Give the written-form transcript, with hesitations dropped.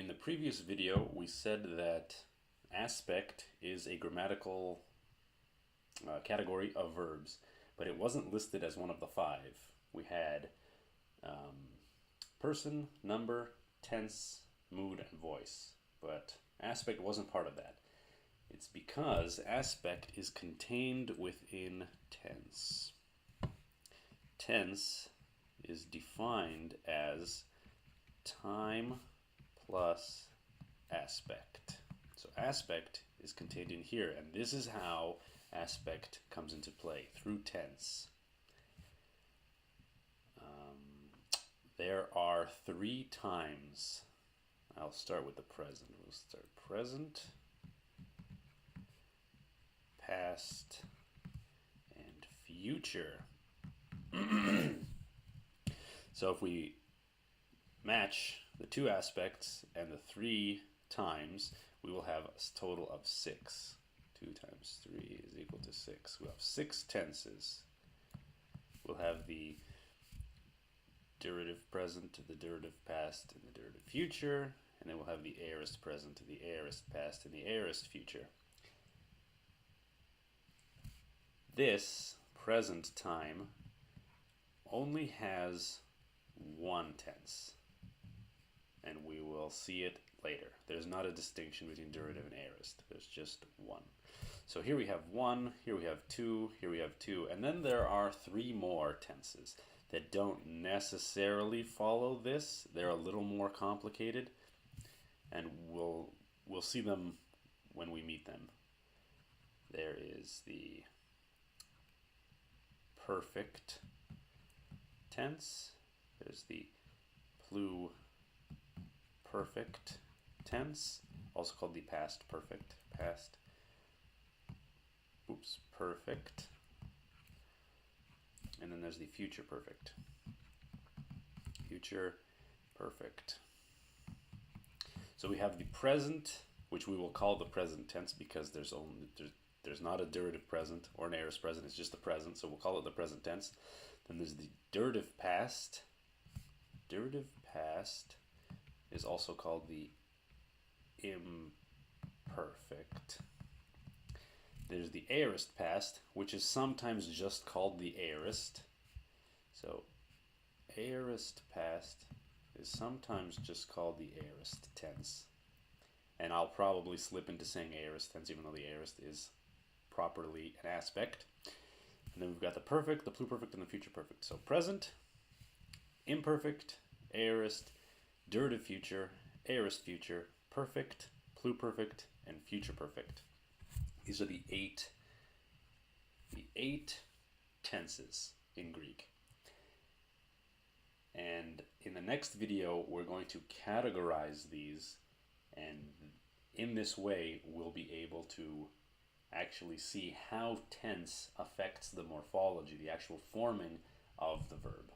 In the previous video, we said that aspect is a grammatical category of verbs, but it wasn't listed as one of the five. We had person, number, tense, mood, and voice, but aspect wasn't part of that. It's because aspect is contained within tense. Tense is defined as time plus aspect. So aspect is contained in here, and this is how aspect comes into play, through tense. There are 3 times. I'll start with the present. We'll start present, past, and future. So if we match the 2 aspects and the 3 times, we will have a total of 6. 2 times 3 is equal to 6. We'll have 6 tenses. We'll have the derivative present, the derivative past, and the derivative future, and then we'll have the aorist present, the aorist past, and the aorist future. This present time only has 1 tense, and we will see it later. There's not a distinction between derivative and aorist. There's just 1. So here we have 1, here we have 2, here we have 2, and then there are 3 more tenses that don't necessarily follow this. They're a little more complicated, and we'll see them when we meet them. There is the perfect tense. There's the pluperfect tense, also called the past perfect, perfect. And then there's the future perfect, So we have the present, which we will call the present tense because there's not a derivative present or an aorist present, it's just the present, so we'll call it the present tense. Then there's the derivative past. Derivative past is also called the imperfect. There's the aorist past, which is sometimes just called the aorist. So aorist past is sometimes just called the aorist tense. And I'll probably slip into saying aorist tense, even though the aorist is properly an aspect. And then we've got the perfect, the pluperfect, and the future perfect. So present, imperfect, aorist, derivative future, aorist future, perfect, pluperfect, and future perfect. These are the eight tenses in Greek. And in the next video, we're going to categorize these, and in this way, we'll be able to actually see how tense affects the morphology, the actual forming of the verb.